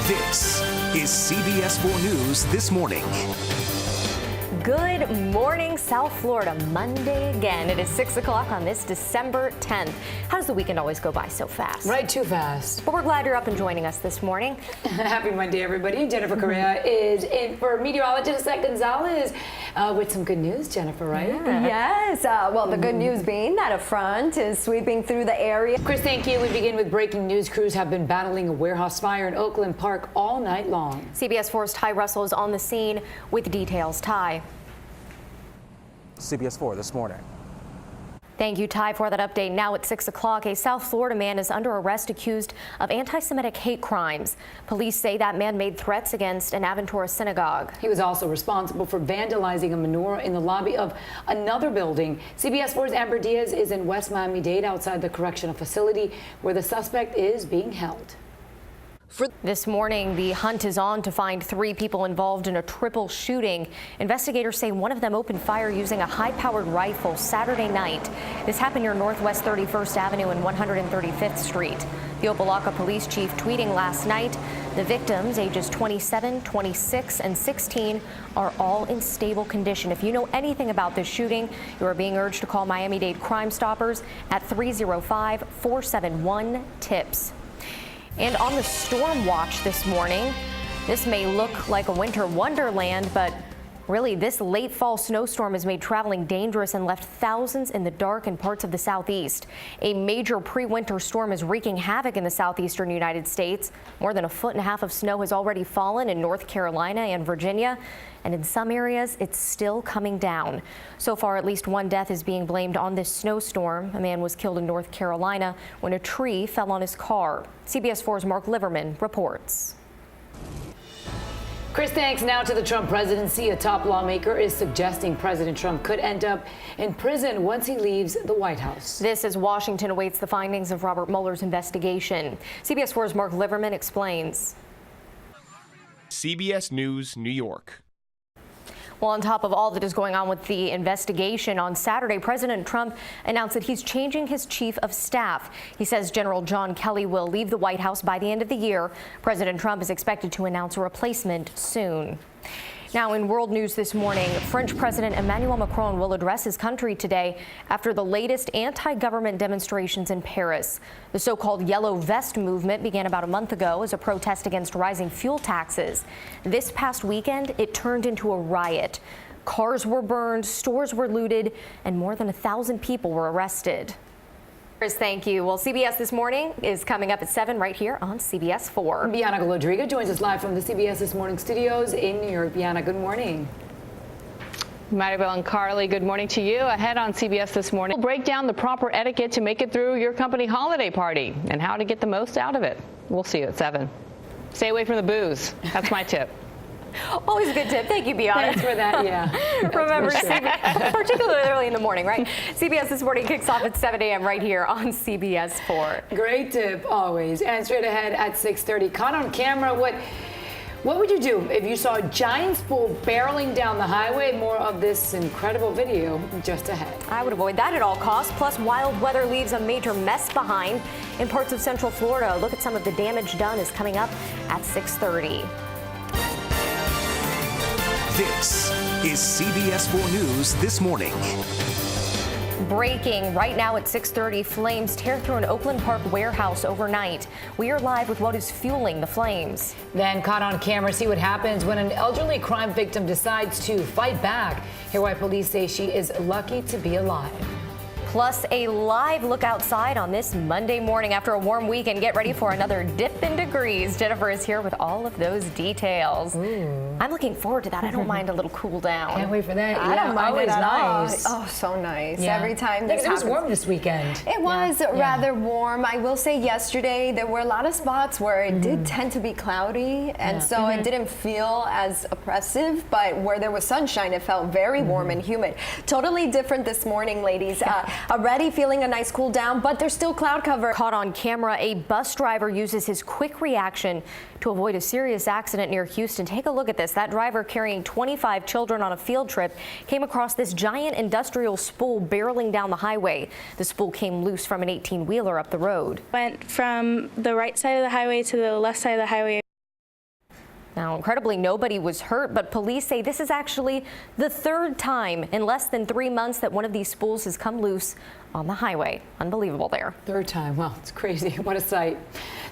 This is CBS 4 News This Morning. Good morning, South Florida. Monday again. It is 6 o'clock on this December 10th. How does the weekend always go by so fast? Right, too fast. But we're glad you're up and joining us this morning. Happy Monday, everybody. Jennifer Correa is in for meteorologist Zach Gonzalez with some good news, Jennifer, right? Yes. Well, the good news being that a front is sweeping through the area. Chris, thank you. We begin with breaking news. Crews have been battling a warehouse fire in Oakland Park all night long. CBS 4's Ty Russell is on the scene with details. Ty. CBS 4 this morning. Thank you, Ty, for that update. Now at 6 o'clock, a South Florida man is under arrest accused of anti-Semitic hate crimes. Police say that man made threats against an Aventura synagogue. He was also responsible for vandalizing a menorah in the lobby of another building. CBS 4's Amber Diaz is in West Miami-Dade outside the correctional facility where the suspect is being held. This morning, the hunt is on to find 3 people involved in a triple shooting. Investigators say one of them opened fire using a high-powered rifle Saturday night. This happened near Northwest 31st Avenue and 135th Street. The Opa-locka police chief tweeting last night, the victims, ages 27, 26, and 16, are all in stable condition. If you know anything about this shooting, you are being urged to call Miami-Dade Crime Stoppers at 305-471-TIPS. And on the storm watch this morning, this may look like a winter wonderland, but really this late fall snowstorm has made traveling dangerous and left thousands in the dark in parts of the southeast. A major pre-winter storm is wreaking havoc in the southeastern United States. More than 1.5 feet of snow has already fallen in North Carolina and Virginia. And in some areas, it's still coming down. So far, at least 1 death is being blamed on this snowstorm. A man was killed in North Carolina when a tree fell on his car. CBS 4's Mark Liverman reports. Chris, thanks. Now to the Trump presidency. A top lawmaker is suggesting President Trump could end up in prison once he leaves the White House. This as Washington awaits the findings of Robert Mueller's investigation. CBS 4's Mark Liverman explains. CBS News, New York. Well, on top of all that is going on with the investigation, on Saturday, President Trump announced that he's changing his chief of staff. He says General John Kelly will leave the White House by the end of the year. President Trump is expected to announce a replacement soon. Now, in world news this morning, French President Emmanuel Macron will address his country today after the latest anti-government demonstrations in Paris. The so-called Yellow Vest movement began about a month ago as a protest against rising fuel taxes. This past weekend, it turned into a riot. Cars were burned, stores were looted, and more than 1,000 people were arrested. Chris, thank you. Well, CBS This Morning is coming up at 7 right here on CBS 4. Bianca Golodriga joins us live from the CBS This Morning studios in New York. Bianca, good morning. Maribel and Carly, good morning to you. Ahead on CBS This Morning, we'll break down the proper etiquette to make it through your company holiday party and how to get the most out of it. We'll see you at 7. Stay away from the booze. That's my tip. Always a good tip. Thank you, Bianca. Thanks for that, yeah. Remember, particularly early in the morning, right? CBS This Morning kicks off at 7 a.m. right here on CBS 4. Great tip, always. And straight ahead at 6:30, caught on camera, what would you do if you saw a giant spool barreling down the highway? More of this incredible video just ahead. I would avoid that at all costs. Plus, wild weather leaves a major mess behind in parts of Central Florida. A look at some of the damage done is coming up at 6:30. This is CBS 4 News This Morning. Breaking right now at 6:30, flames tear through an Oakland Park warehouse overnight. We are live with what is fueling the flames. Then caught on camera, see what happens when an elderly crime victim decides to fight back. Hear why police say she is lucky to be alive. Plus, a live look outside on this Monday morning after a warm weekend. Get ready for another dip in degrees. Jennifer is here with all of those details. Ooh. I'm looking forward to that. I don't mind a little cool down. Can't wait for that. I don't mind it at nice. all. Oh, so nice. Yeah. Every time this happens. It was warm this weekend. It was rather warm. I will say yesterday there were a lot of spots where it did tend to be cloudy, and so it didn't feel as oppressive, but where there was sunshine, it felt very warm and humid. Totally different this morning, ladies. Already feeling a nice cool down, but there's still cloud cover. Caught on camera, a bus driver uses his quick reaction to avoid a serious accident near Houston. Take a look at this. That driver carrying 25 children on a field trip came across this giant industrial spool barreling down the highway. The spool came loose from an 18-wheeler up the road. Went from the right side of the highway to the left side of the highway. Now, incredibly, nobody was hurt, but police say this is actually the third time in less than 3 months that one of these spools has come loose on the highway. Unbelievable there. Third time. Well, it's crazy. What a sight.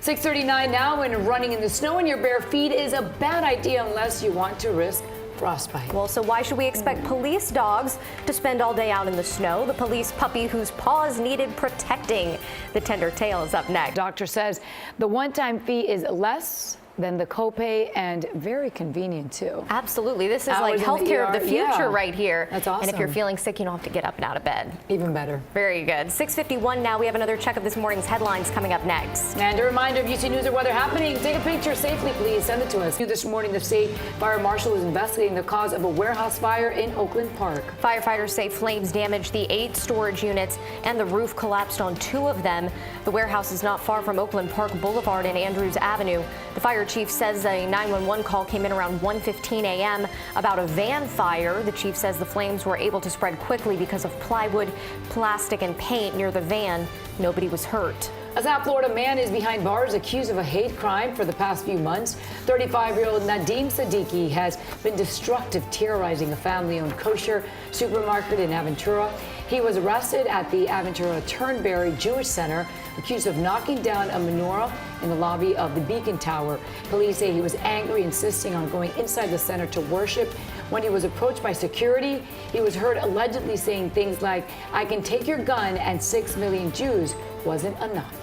6:39 now, and running in the snow in your bare feet is a bad idea unless you want to risk frostbite. Well, so why should we expect police dogs to spend all day out in the snow? The police puppy whose paws needed protecting. The tender tale is up next. Doctor says the one-time fee is less than the copay and very convenient too. Absolutely. This is Hours like in the healthcare of the ER. future Yeah. right here. That's awesome. And if you're feeling sick, you don't have to get up and out of bed. Even better. Very good. 6:51 now. We have another check of this morning's headlines coming up next. And a reminder, if you see news or weather happening, take a picture safely, please. Send it to us. This morning, the state fire marshal is investigating the cause of a warehouse fire in Oakland Park. Firefighters say flames damaged the 8 storage units and the roof collapsed on 2 of them. The warehouse is not far from Oakland Park Boulevard and Andrews Avenue. The fire chief says a 911 call came in around 1:15 a.m. about a van fire. The chief says the flames were able to spread quickly because of plywood, plastic, and paint near the van. Nobody was hurt. A South Florida man is behind bars accused of a hate crime for the past few months. 35-year-old Nadim Siddiqui has been destructive, terrorizing a family-owned kosher supermarket in Aventura. He was arrested at the Aventura Turnberry Jewish Center, accused of knocking down a menorah in the lobby of the Beacon Tower. Police say he was angry, insisting on going inside the center to worship. When he was approached by security, he was heard allegedly saying things like, "I can take your gun and 6 million Jews wasn't enough."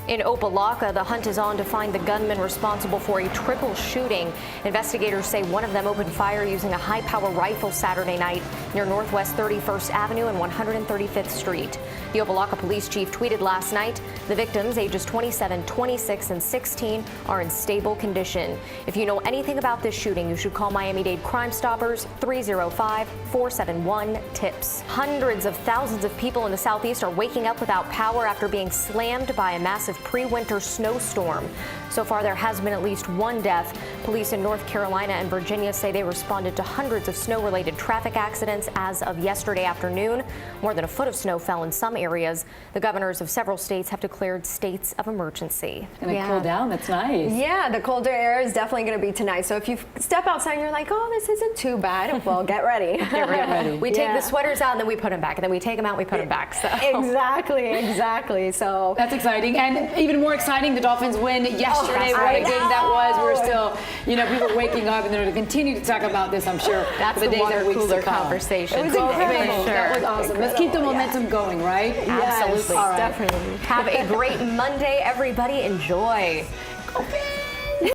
In Opa-locka, the hunt is on to find the gunman responsible for a triple shooting. Investigators say one of them opened fire using a high-power rifle Saturday night near Northwest 31st Avenue and 135th Street. The Opa-locka police chief tweeted last night, the victims, ages 27, 26, and 16, are in stable condition. If you know anything about this shooting, you should call Miami-Dade Crime Stoppers 305-471-TIPS. Hundreds of thousands of people in the southeast are waking up without power after being slammed by a massive pre-winter snowstorm. So far, there has been at least 1 death. Police in North Carolina and Virginia say they responded to hundreds of snow-related traffic accidents as of yesterday afternoon. More than a foot of snow fell in some areas. The governors of several states have declared states of emergency. And it cooled down. That's nice. Yeah, the colder air is definitely going to be tonight. So if you step outside and you're like, oh, this isn't too bad, well, get ready. Get ready. We take the sweaters out and then we put them back, and then we take them out and we put them back. So. Exactly. So that's exciting. And even more exciting, the Dolphins win yesterday. What a game that was. We're still, people are waking up, and they're going to continue to talk about this, I'm sure. That's the the days water and weeks cooler to come. conversation. It was incredible. That was awesome. Let's keep the momentum going, right? Absolutely. All right. Definitely. Have a great Monday, everybody. Enjoy. Go Bears!